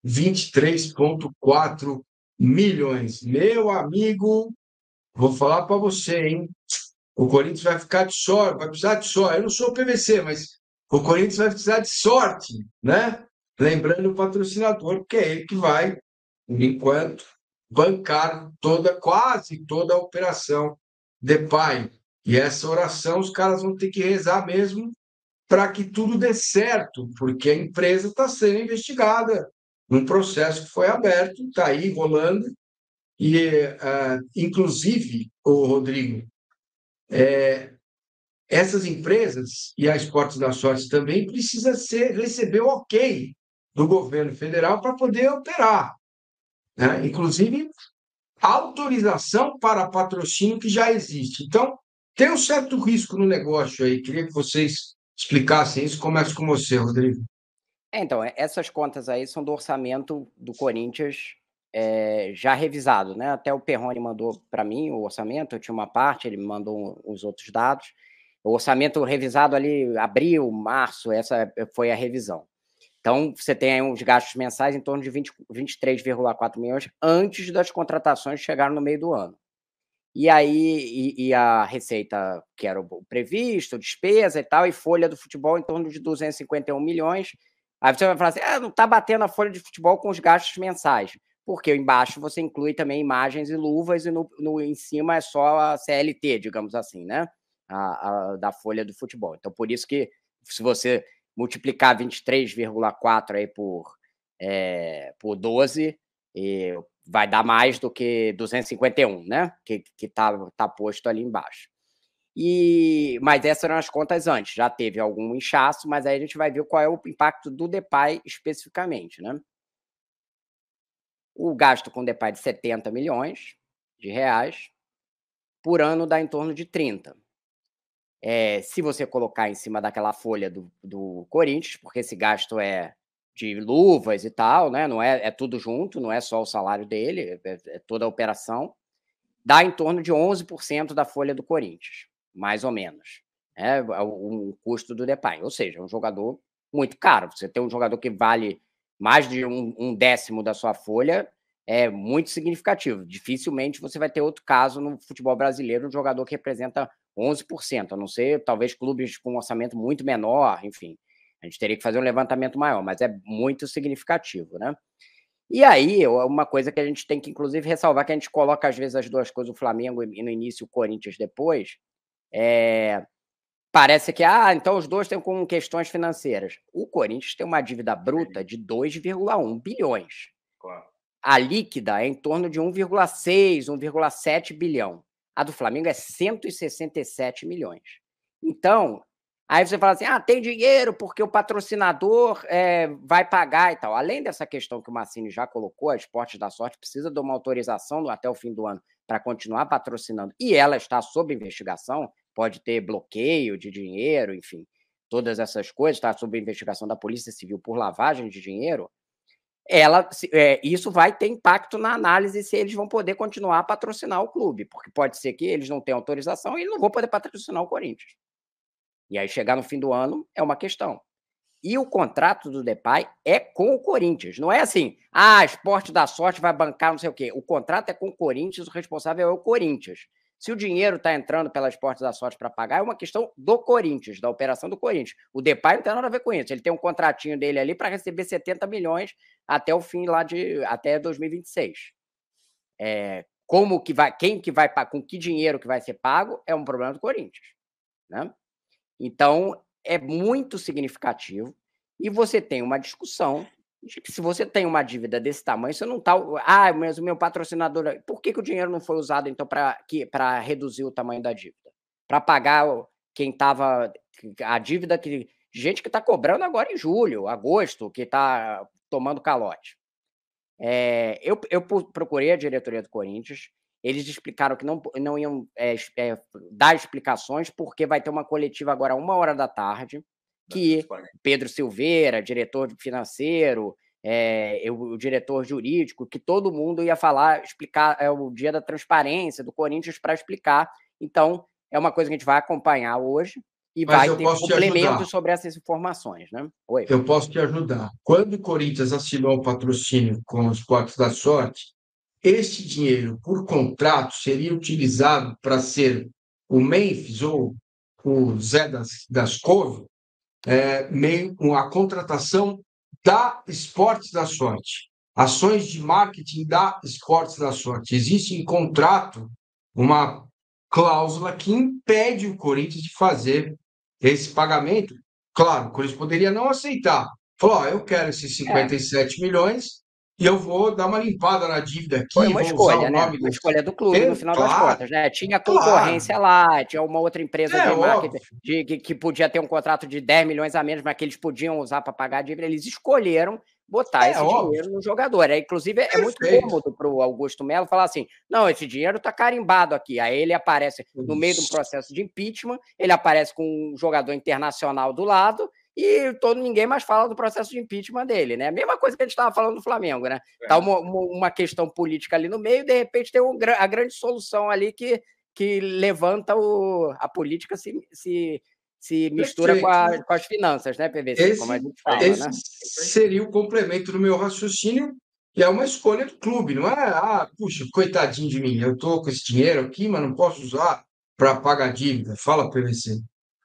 23,4 milhões. Meu amigo, vou falar para você, hein? O Corinthians vai ficar de sorte, vai precisar de sorte. Eu não sou o PVC, mas o Corinthians vai precisar de sorte, né? Lembrando o patrocinador, porque é ele que vai, por enquanto, bancar quase toda a operação Depay. E essa oração os caras vão ter que rezar mesmo para que tudo dê certo, porque a empresa está sendo investigada num processo que foi aberto, está aí rolando, e, inclusive, o Rodrigo, essas empresas, e a Esportes da Sorte também, precisa receber o ok do governo federal para poder operar, né? Inclusive, autorização para patrocínio que já existe. Então, tem um certo risco no negócio aí. Queria que vocês explicassem isso. Começo com você, Rodrigo. Então, essas contas aí são do orçamento do Corinthians já revisado, né? Até o Perrone mandou para mim o orçamento, eu tinha uma parte, ele me mandou os outros dados. O orçamento revisado ali, abril, março, essa foi a revisão. Então, você tem aí uns gastos mensais em torno de 23,4 milhões antes das contratações que chegaram no meio do ano. E aí, a receita, que era o previsto, despesa e tal, e folha do futebol em torno de 251 milhões. Aí você vai falar assim, não está batendo a folha de futebol com os gastos mensais. Porque embaixo você inclui também imagens e luvas, e em cima é só a CLT, digamos assim, né? Da folha do futebol. Então, por isso que, se você multiplicar 23,4 aí por 12, vai dar mais do que 251, né? Que tá posto ali embaixo. Mas essas eram as contas antes, já teve algum inchaço, mas aí a gente vai ver qual é o impacto do Depay especificamente, né? O gasto com Depay de 70 milhões de reais, por ano dá em torno de 30. Se você colocar em cima daquela folha do Corinthians, porque esse gasto é de luvas e tal, né? Não é tudo junto, não é só o salário dele, é toda a operação, dá em torno de 11% da folha do Corinthians, mais ou menos. O custo do Depay. Ou seja, é um jogador muito caro. Você tem um jogador que vale mais de um décimo da sua folha, é muito significativo. Dificilmente você vai ter outro caso no futebol brasileiro, um jogador que representa 11%, a não ser talvez clubes com um orçamento muito menor, enfim. A gente teria que fazer um levantamento maior, mas é muito significativo, né? E aí, uma coisa que a gente tem que, inclusive, ressalvar, que a gente coloca, às vezes, as duas coisas, o Flamengo no início e o Corinthians depois, parece que, então os dois têm com questões financeiras. O Corinthians tem uma dívida bruta de 2,1 bilhões. Claro. A líquida é em torno de 1,6, 1,7 bilhão. A do Flamengo é 167 milhões. Então, aí você fala assim, tem dinheiro porque o patrocinador vai pagar e tal. Além dessa questão que o Massini já colocou, a Esportes da Sorte precisa de uma autorização até o fim do ano para continuar patrocinando, e ela está sob investigação, pode ter bloqueio de dinheiro, enfim, todas essas coisas, está sob investigação da Polícia Civil por lavagem de dinheiro. Isso vai ter impacto na análise se eles vão poder continuar a patrocinar o clube, porque pode ser que eles não tenham autorização e não vão poder patrocinar o Corinthians. E aí chegar no fim do ano é uma questão. E o contrato do Depay é com o Corinthians. Não é assim, Esporte da Sorte vai bancar não sei o quê. O contrato é com o Corinthians, o responsável é o Corinthians. Se o dinheiro está entrando pela Esporte da Sorte para pagar, é uma questão do Corinthians, da operação do Corinthians. O Depay não tem nada a ver com isso. Ele tem um contratinho dele ali para receber 70 milhões até o fim até 2026. Como que vai, quem que vai, com que dinheiro que vai ser pago, é um problema do Corinthians, né? Então, é muito significativo, e você tem uma discussão de que, se você tem uma dívida desse tamanho, você não está... mas o meu patrocinador... Por que o dinheiro não foi usado, então, para reduzir o tamanho da dívida? Para pagar quem estava... A dívida que... Gente que está cobrando agora em julho, agosto, que está tomando calote. Eu procurei a diretoria do Corinthians, eles explicaram que não iam dar explicações, porque vai ter uma coletiva agora 13h, que Pedro Silveira, diretor financeiro, o diretor jurídico, que todo mundo ia falar, explicar, o dia da transparência do Corinthians para explicar. Então, é uma coisa que a gente vai acompanhar hoje. E Mas vai eu ter posso te ajudar. complementos sobre essas informações, né? Oi. Eu posso te ajudar. Quando o Corinthians assinou o patrocínio com os Esportes da Sorte, este dinheiro, por contrato, seria utilizado para ser o Memphis ou o Zé das Couve, meio com a contratação da Esportes da Sorte, ações de marketing da Esportes da Sorte. Existe em contrato uma cláusula que impede o Corinthians de fazer esse pagamento. Claro, o Corinthians poderia não aceitar. Falou, ó, eu quero esses 57 milhões e eu vou dar uma limpada na dívida Foi aqui, uma vou usar o escolha, né? nome Uma do... escolha do clube, no final das Claro, contas, né? Tinha claro, concorrência lá, tinha uma outra empresa é de óbvio. marketing que podia ter um contrato de 10 milhões a menos, mas que eles podiam usar para pagar a dívida. Eles escolheram botar É esse óbvio. dinheiro no jogador. Inclusive, é muito Perfeito. cômodo para o Augusto Melo falar assim: não, esse dinheiro está carimbado aqui. Aí ele aparece no meio de um processo de impeachment, ele aparece com um jogador internacional do lado e ninguém mais fala do processo de impeachment dele, né? A mesma coisa que a gente estava falando do Flamengo, né? Tá uma questão política ali no meio, e de repente tem a grande solução ali que levanta a política se mistura Perfeito. com as finanças, né, PVC? Como a gente fala, Esse né? seria o complemento do meu raciocínio, e é uma escolha do clube, não é, puxa, coitadinho de mim, eu estou com esse dinheiro aqui, mas não posso usar para pagar dívida. Fala, PVC.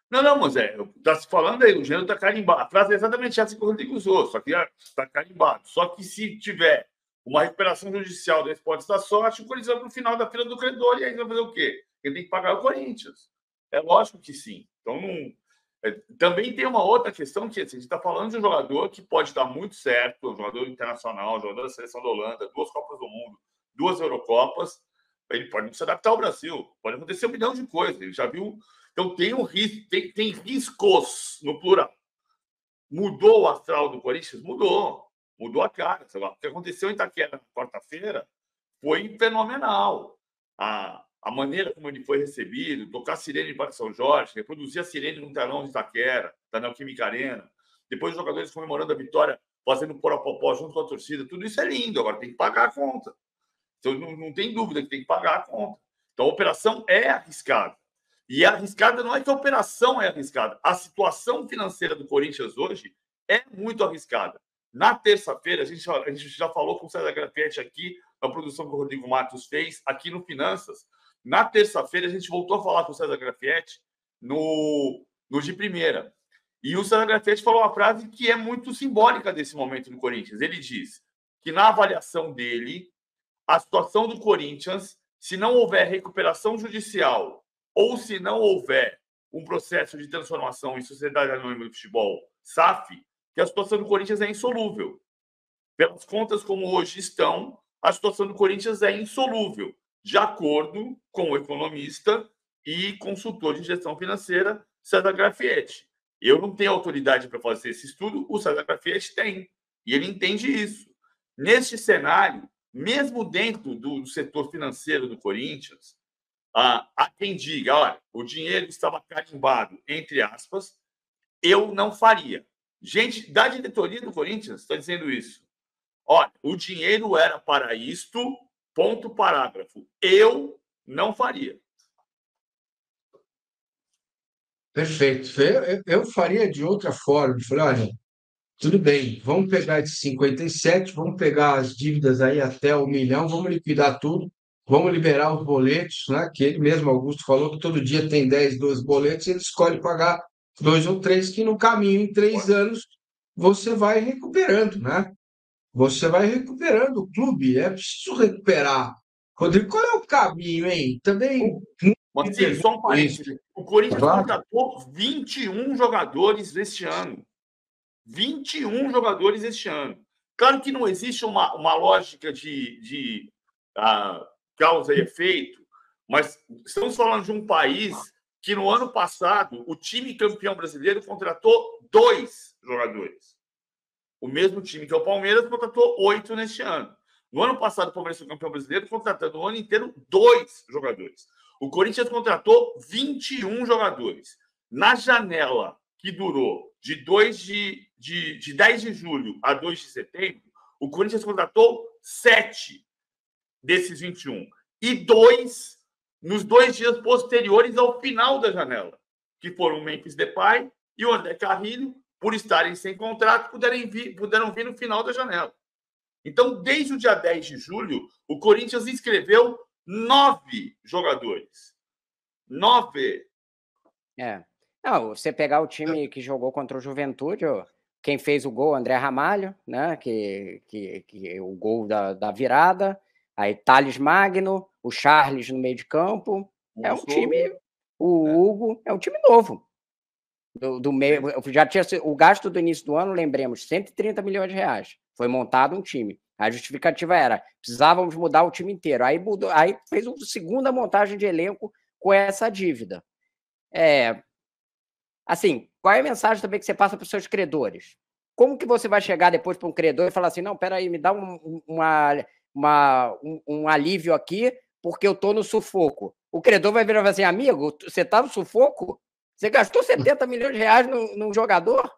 Não, mas está se falando aí, o dinheiro está carimbado. A frase é exatamente essa que o Rodrigo usou, só que está carimbado. Só que se tiver uma recuperação judicial do Esportes da Sorte, o Corinthians vai para o final da fila do credor e aí vai fazer o quê? Ele tem que pagar o Corinthians. É lógico que sim. Então, também tem uma outra questão que assim, a gente está falando de um jogador que pode dar muito certo, um jogador internacional, um jogador da seleção da Holanda, 2 Copas do Mundo, 2 Eurocopas. Ele pode não se adaptar ao Brasil, pode acontecer 1 milhão de coisas. Ele já viu. Então tem um risco, tem riscos no plural. Mudou o astral do Corinthians? Mudou a cara. Sei lá. O que aconteceu em Itaquera na quarta-feira foi fenomenal. A maneira como ele foi recebido, tocar sirene para São Jorge, reproduzir a sirene no telão de Itaquera, da Neoquímica Arena, depois os jogadores comemorando a vitória, fazendo porapopó junto com a torcida, tudo isso é lindo. Agora tem que pagar a conta. Então não tem dúvida que tem que pagar a conta. Então a operação é arriscada. E a arriscada não é que a operação é arriscada. A situação financeira do Corinthians hoje é muito arriscada. Na terça-feira, a gente já falou com o César Grafietti aqui, na produção que o Rodrigo Matos fez, aqui no Finanças. Na terça-feira, a gente voltou a falar com o César Grafietti no de primeira. E o César Grafietti falou uma frase que é muito simbólica desse momento do Corinthians. Ele diz que, na avaliação dele, a situação do Corinthians, se não houver recuperação judicial ou se não houver um processo de transformação em Sociedade Anônima do Futebol, SAF, que a situação do Corinthians é insolúvel. Pelas contas como hoje estão, a situação do Corinthians é insolúvel, de acordo com o economista e consultor de gestão financeira, César Grafietti. Eu não tenho autoridade para fazer esse estudo, o César Grafietti tem, e ele entende isso. Neste cenário, mesmo dentro do setor financeiro do Corinthians, há quem diga, olha, o dinheiro estava carimbado, entre aspas, eu não faria. Gente da diretoria do Corinthians está dizendo isso. Olha, o dinheiro era para isto, ponto, parágrafo. Eu não faria. Perfeito. Eu faria de outra forma. Eu falei, olha, tudo bem, vamos pegar esses 57, vamos pegar as dívidas aí até 1 milhão, vamos liquidar tudo, vamos liberar os boletos, né? Que ele mesmo, Augusto, falou que todo dia tem 10, 12 boletos, ele escolhe pagar 2 ou 3, que no caminho, em 3 anos, você vai recuperando, né? Você vai recuperando o clube, é preciso recuperar. Rodrigo, qual é o caminho, hein? Também Mas me sim, só um pergunto isso. parênteses. O Corinthians Claro. contratou 21 jogadores este ano. 21 jogadores este ano. Claro que não existe uma lógica de causa e efeito, mas estamos falando de um país que no ano passado o time campeão brasileiro contratou 2 jogadores. O mesmo time que é o Palmeiras contratou 8 neste ano. No ano passado, o Palmeiras foi campeão brasileiro, contratando o ano inteiro 2 jogadores. O Corinthians contratou 21 jogadores. Na janela que durou de 10 de julho a 2 de setembro, o Corinthians contratou 7 desses 21. E 2 nos 2 dias posteriores ao final da janela. que foram o Memphis Depay e o André Carrillo, por estarem sem contrato, puderam vir no final da janela. Então, desde o dia 10 de julho, o Corinthians inscreveu 9 jogadores. 9. Não, você pegar o time que jogou contra o Juventude, quem fez o gol, André Ramalho, né? Que o gol da virada. Aí Thales Magno, o Charles no meio de campo. É um time. O Hugo é um time novo. Do meio, já tinha o gasto do início do ano, lembremos, 130 milhões de reais. Foi montado um time. A justificativa era: precisávamos mudar o time inteiro. Aí mudou, aí fez uma segunda montagem de elenco com essa dívida. Assim, qual é a mensagem também que você passa para os seus credores? Como que você vai chegar depois para um credor e falar assim: não, peraí, me dá um alívio aqui, porque eu estou no sufoco? O credor vai virar e falar assim: amigo, você está no sufoco? Você gastou 70 milhões de reais num jogador?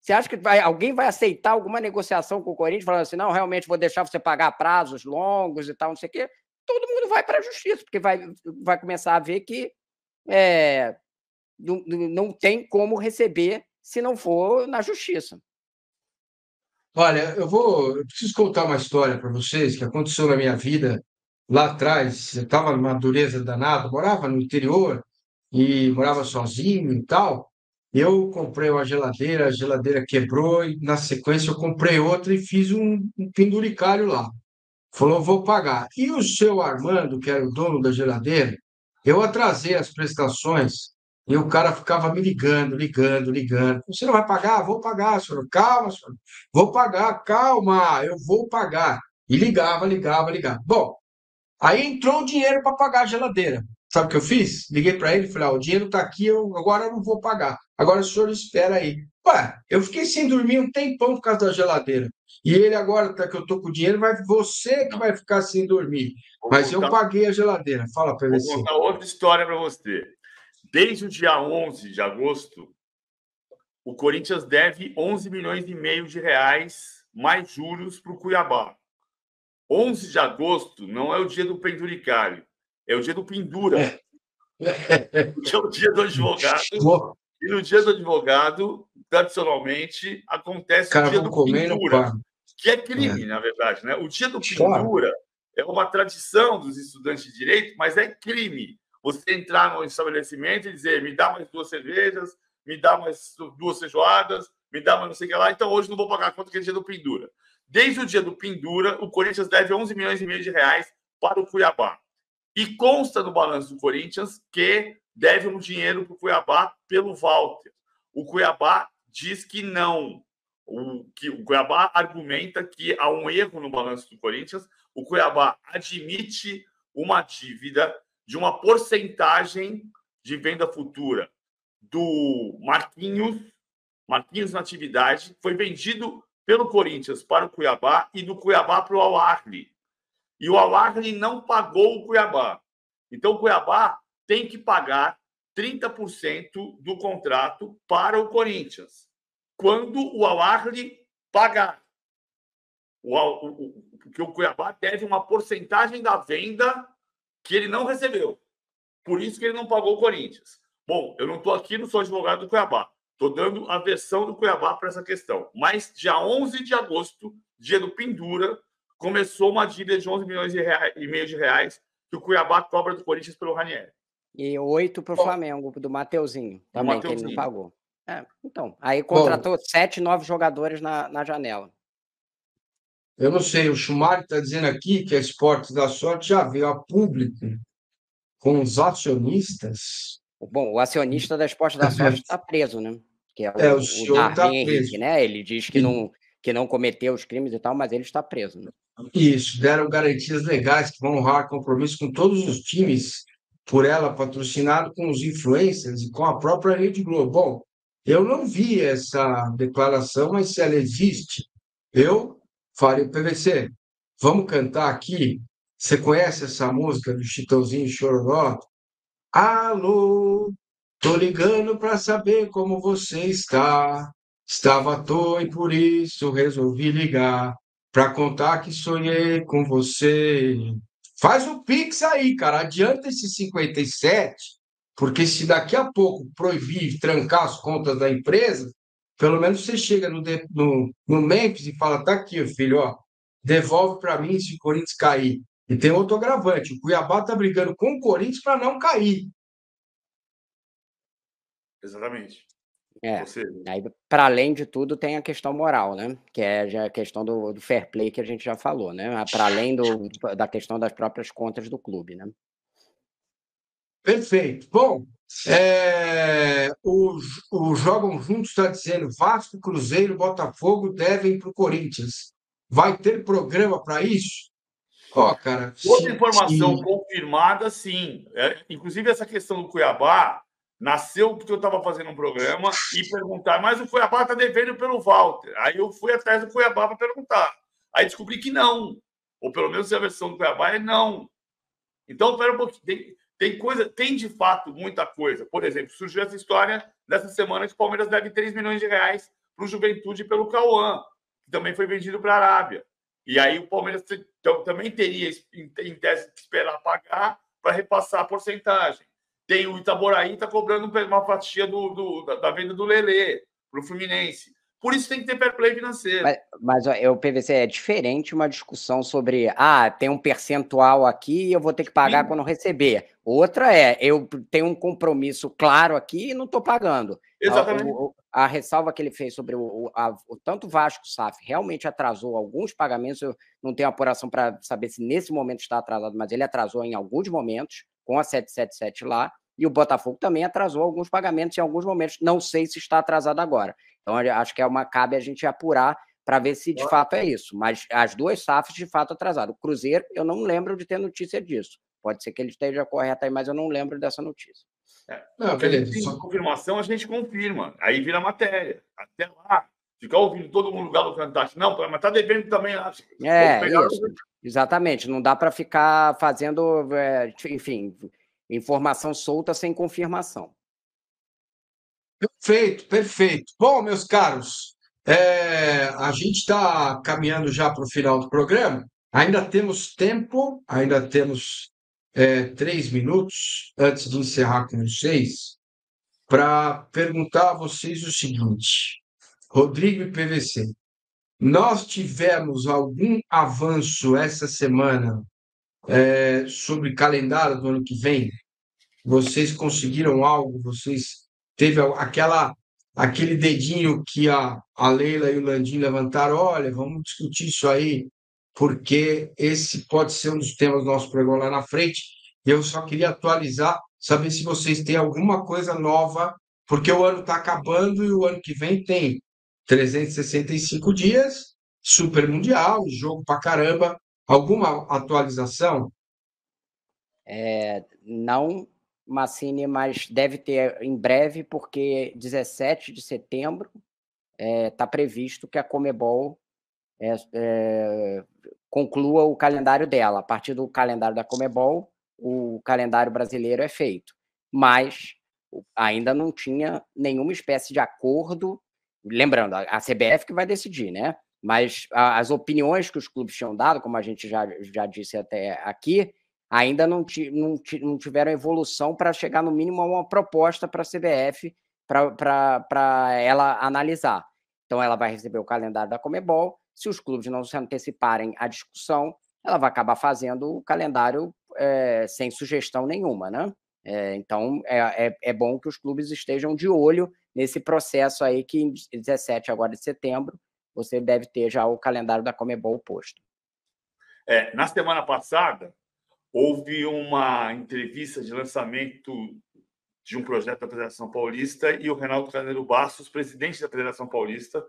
Você acha que alguém vai aceitar alguma negociação com o Corinthians falando assim: não, realmente vou deixar você pagar prazos longos e tal, não sei o quê? Todo mundo vai para a justiça, porque vai começar a ver que não tem como receber se não for na justiça. Olha, eu preciso contar uma história para vocês que aconteceu na minha vida lá atrás. Eu estava numa dureza danada, morava no interior e morava sozinho e tal. Eu comprei uma geladeira, a geladeira quebrou e na sequência eu comprei outra e fiz um penduricalho lá. Falou, vou pagar. E o seu Armando, que era o dono da geladeira, eu atrasei as prestações e o cara ficava me ligando. Você não vai pagar? Vou pagar, senhor. Calma, senhor. Vou pagar, calma, eu vou pagar. E ligava. Bom, aí entrou o dinheiro para pagar a geladeira. Sabe o que eu fiz? Liguei para ele e falei: o dinheiro está aqui, agora eu não vou pagar. Agora o senhor espera aí. Ué, eu fiquei sem dormir um tempão por causa da geladeira. E ele agora, tá que eu tô com o dinheiro, você que vai ficar sem dormir. Mas eu paguei a geladeira. Fala, PVC. Vou contar outra história para você. Desde o dia 11 de agosto, o Corinthians deve 11 milhões e meio de reais mais juros para o Cuiabá. 11 de agosto não é o dia do penduricário, é o dia do pendura. Que é o dia do advogado. E no dia do advogado, tradicionalmente, acontece o dia do pendura, que é crime, na verdade. Né? O dia do pendura é uma tradição dos estudantes de direito, mas é crime. Você entrar no estabelecimento e dizer: me dá mais 2 cervejas, me dá mais 2 feijoadas, me dá mais não sei o que lá, então hoje não vou pagar a conta, que é o dia do pendura. Desde o dia do pendura, o Corinthians deve 11 milhões e meio de reais para o Cuiabá. E consta no balanço do Corinthians que deve um dinheiro para o Cuiabá pelo Walter. O Cuiabá diz que não. O Cuiabá argumenta que há um erro no balanço do Corinthians. O Cuiabá admite uma dívida de uma porcentagem de venda futura do Marquinhos na atividade, foi vendido pelo Corinthians para o Cuiabá e do Cuiabá para o Al-Ahly. E o Al-Ahly não pagou o Cuiabá. Então, o Cuiabá tem que pagar 30% do contrato para o Corinthians. Quando o Al-Ahly pagar. Porque o Cuiabá deve uma porcentagem da venda que ele não recebeu. Por isso que ele não pagou o Corinthians. Bom, eu não estou aqui, não sou advogado do Cuiabá. Estou dando a versão do Cuiabá para essa questão. Mas, dia 11 de agosto, dia do pendura, começou uma dívida de 11 milhões e meio de reais que o Cuiabá cobra do Corinthians pelo Ranieri. E 8 para o Flamengo, do Mateuzinho, também, que ele não pagou. Então, aí contratou 7 novos jogadores na janela. Eu não sei, o Schumacher está dizendo aqui que a Esportes da Sorte já veio a público com os acionistas. Bom, o acionista da Esportes da Sorte está preso, né? Que o senhor está preso. Henrique, né? Ele diz que não cometeu os crimes e tal, mas ele está preso. Né? Isso, deram garantias legais que vão honrar compromisso com todos os times por ela patrocinado, com os influencers e com a própria Rede Globo. Bom, eu não vi essa declaração, mas se ela existe, eu farei PVC. Vamos cantar aqui. Você conhece essa música do Chitãozinho Chororó? Alô, tô ligando para saber como você está. Estava à toa e por isso resolvi ligar para contar que sonhei com você. Faz o Pix aí, cara. Adianta esse 57 Porque se daqui a pouco proibir, trancar as contas da empresa, pelo menos você chega no Memphis e fala, tá aqui, filho, ó, devolve para mim se o Corinthians cair. E tem outro agravante, o Cuiabá está brigando com o Corinthians para não cair. Exatamente. Você... Aí, para além de tudo, tem a questão moral, né? Que é já a questão do fair play que a gente já falou, né? Para além da questão das próprias contas do clube, né? Perfeito. Bom, o Jogam Juntos está dizendo Vasco, Cruzeiro, Botafogo devem para o Corinthians. Vai ter programa para isso? Ó, cara. Toda informação confirmada, sim. Inclusive, essa questão do Cuiabá nasceu porque eu estava fazendo um programa e perguntar, mas o Cuiabá está devendo pelo Walter. Aí eu fui atrás do Cuiabá para perguntar. Aí descobri que não. Ou pelo menos a versão do Cuiabá é não. Então, espera um pouquinho. Tem de fato muita coisa. Por exemplo, surgiu essa história dessa semana que o Palmeiras deve 3 milhões de reais para o Juventude pelo Cauã, que também foi vendido para a Arábia. E aí o Palmeiras também teria, em tese, que esperar pagar para repassar a porcentagem. Tem o Itaboraí está cobrando uma fatia da venda do Lelê para o Fluminense. Por isso tem que ter fair play financeiro. Mas o PVC é diferente uma discussão sobre tem um percentual aqui e eu vou ter que pagar Sim. quando receber. Outra eu tenho um compromisso claro aqui e não estou pagando. Exatamente. A ressalva que ele fez sobre tanto Vasco SAF realmente atrasou alguns pagamentos, eu não tenho apuração para saber se nesse momento está atrasado, mas ele atrasou em alguns momentos, com a 777 lá, e o Botafogo também atrasou alguns pagamentos em alguns momentos, não sei se está atrasado agora. Então, acho que cabe a gente apurar para ver se de fato é isso. Mas as duas SAFs, de fato, atrasadas. O Cruzeiro, eu não lembro de ter notícia disso. Pode ser que ele esteja correto aí, mas eu não lembro dessa notícia. Não, beleza. Só confirmação, a gente confirma. Aí vira matéria. Até lá, ficar ouvindo todo mundo galo cantar. Não, mas tá devendo também. Isso. Exatamente. Não dá para ficar fazendo, enfim, informação solta sem confirmação. Perfeito, perfeito. Bom, meus caros, a gente está caminhando já para o final do programa. Ainda temos tempo, ainda temos 3 minutos antes de encerrar com vocês, para perguntar a vocês o seguinte: Rodrigo e PVC, nós tivemos algum avanço essa semana sobre calendário do ano que vem? Vocês conseguiram algo? Vocês teve aquele dedinho que a Leila e o Landim levantaram? Olha, vamos discutir isso aí, porque esse pode ser um dos temas do nosso programa lá na frente. Eu só queria atualizar, saber se vocês têm alguma coisa nova, porque o ano está acabando e o ano que vem tem 365 dias, Super Mundial, jogo pra caramba. Alguma atualização? Não, Massini, mas deve ter em breve, porque 17 de setembro está previsto que a Conmebol conclua o calendário dela. A partir do calendário da Conmebol, o calendário brasileiro é feito. Mas ainda não tinha nenhuma espécie de acordo. Lembrando, a CBF que vai decidir, né? Mas as opiniões que os clubes tinham dado, como a gente já disse até aqui, ainda não tiveram evolução para chegar, no mínimo, a uma proposta para a CBF para ela analisar. Então, ela vai receber o calendário da Conmebol. Se os clubes não se anteciparem à discussão, ela vai acabar fazendo o calendário sem sugestão nenhuma, né? Então, é bom que os clubes estejam de olho nesse processo aí, que em 17 agora de setembro, você deve ter já o calendário da Conmebol posto. Na semana passada, houve uma entrevista de lançamento de um projeto da Federação Paulista e o Reinaldo Carneiro Bastos, presidente da Federação Paulista,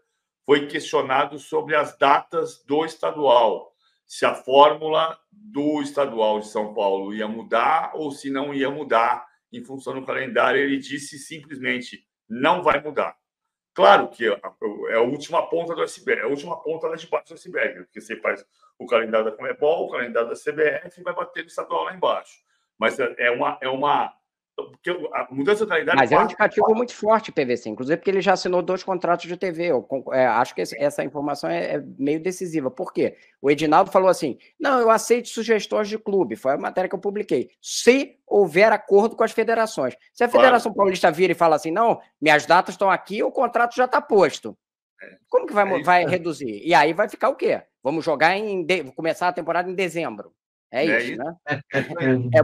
foi questionado sobre as datas do estadual, se a fórmula do estadual de São Paulo ia mudar ou se não ia mudar em função do calendário. Ele disse simplesmente, não vai mudar. Claro que é a última ponta do iceberg, é a última ponta lá de baixo do iceberg, porque você faz o calendário da Conmebol, o calendário da CBF e vai bater no estadual lá embaixo. Mas é uma Porque a mudança do calendário... Mas é um indicativo muito forte, PVC, inclusive porque ele já assinou 2 contratos de TV. Eu acho que essa informação é meio decisiva. Por quê? O Edinaldo falou assim, não, eu aceito sugestões de clube, foi a matéria que eu publiquei, se houver acordo com as federações. Se a Federação Paulista vira e fala assim, não, minhas datas estão aqui, o contrato já está posto. Como que vai reduzir? E aí vai ficar o quê? Vamos jogar começar a temporada em dezembro. É isso, né?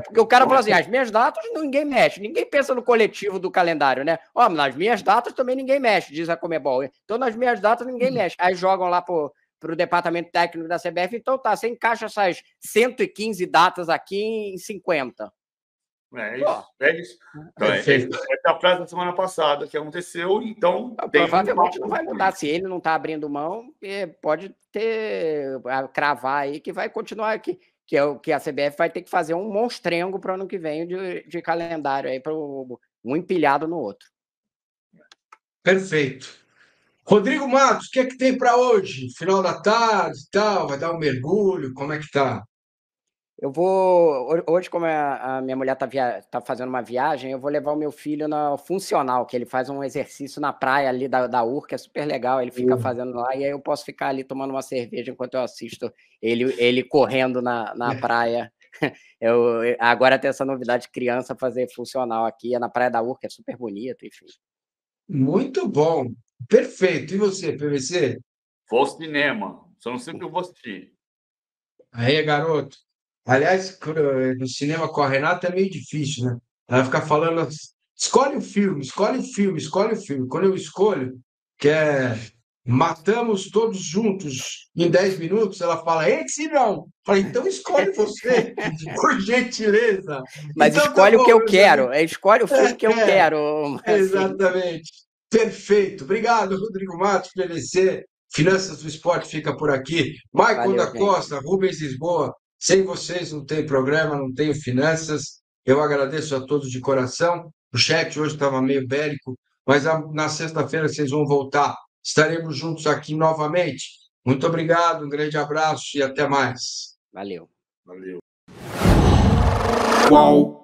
Porque o cara falou assim, as minhas datas ninguém mexe, ninguém pensa no coletivo do calendário, né? Ó, nas minhas datas também ninguém mexe, diz a Conmebol. Então, nas minhas datas ninguém mexe. Aí jogam lá pro departamento técnico da CBF, então tá, você encaixa essas 115 datas aqui em 50. É isso. Então, essa é a frase da semana passada que aconteceu, então... Provavelmente não vai mudar. Se ele não está abrindo mão, pode cravar aí que vai continuar aqui. Que é o que a CBF vai ter que fazer um monstrengo para o ano que vem de calendário aí, para um empilhado no outro. Perfeito. Rodrigo Matos, o que é que tem para hoje? Final da tarde e tal, vai dar um mergulho, como é que tá? Eu vou... Hoje, como a minha mulher tá fazendo uma viagem, eu vou levar o meu filho na funcional, que ele faz um exercício na praia ali da UR, que é super legal, ele fica fazendo lá, e aí eu posso ficar ali tomando uma cerveja enquanto eu assisto ele correndo na praia. Agora tem essa novidade de criança fazer funcional aqui, é na praia da UR, que é super bonito, enfim. Muito bom, perfeito. E você, PVC? Vou ao cinema, só não sei o que eu vou assistir. Aí, garoto. Aliás, no cinema com a Renata é meio difícil, né? Ela fica falando, escolhe o filme, escolhe o filme, escolhe o filme. Quando eu escolho, que é Matamos Todos Juntos em 10 minutos, ela fala, esse não. Eu falei, então escolhe você, por gentileza. Mas então, escolhe tá bom, o que eu quero, escolhe o filme que eu quero. Exatamente. Perfeito. Obrigado, Rodrigo Matos, PVC. Finanças do Esporte fica por aqui. Maicon da Costa, Rubens Lisboa. Sem vocês não tem programa, não tenho finanças. Eu agradeço a todos de coração. O chat hoje estava meio bélico, mas na sexta-feira vocês vão voltar. Estaremos juntos aqui novamente. Muito obrigado, um grande abraço e até mais. Valeu. Valeu. Qual?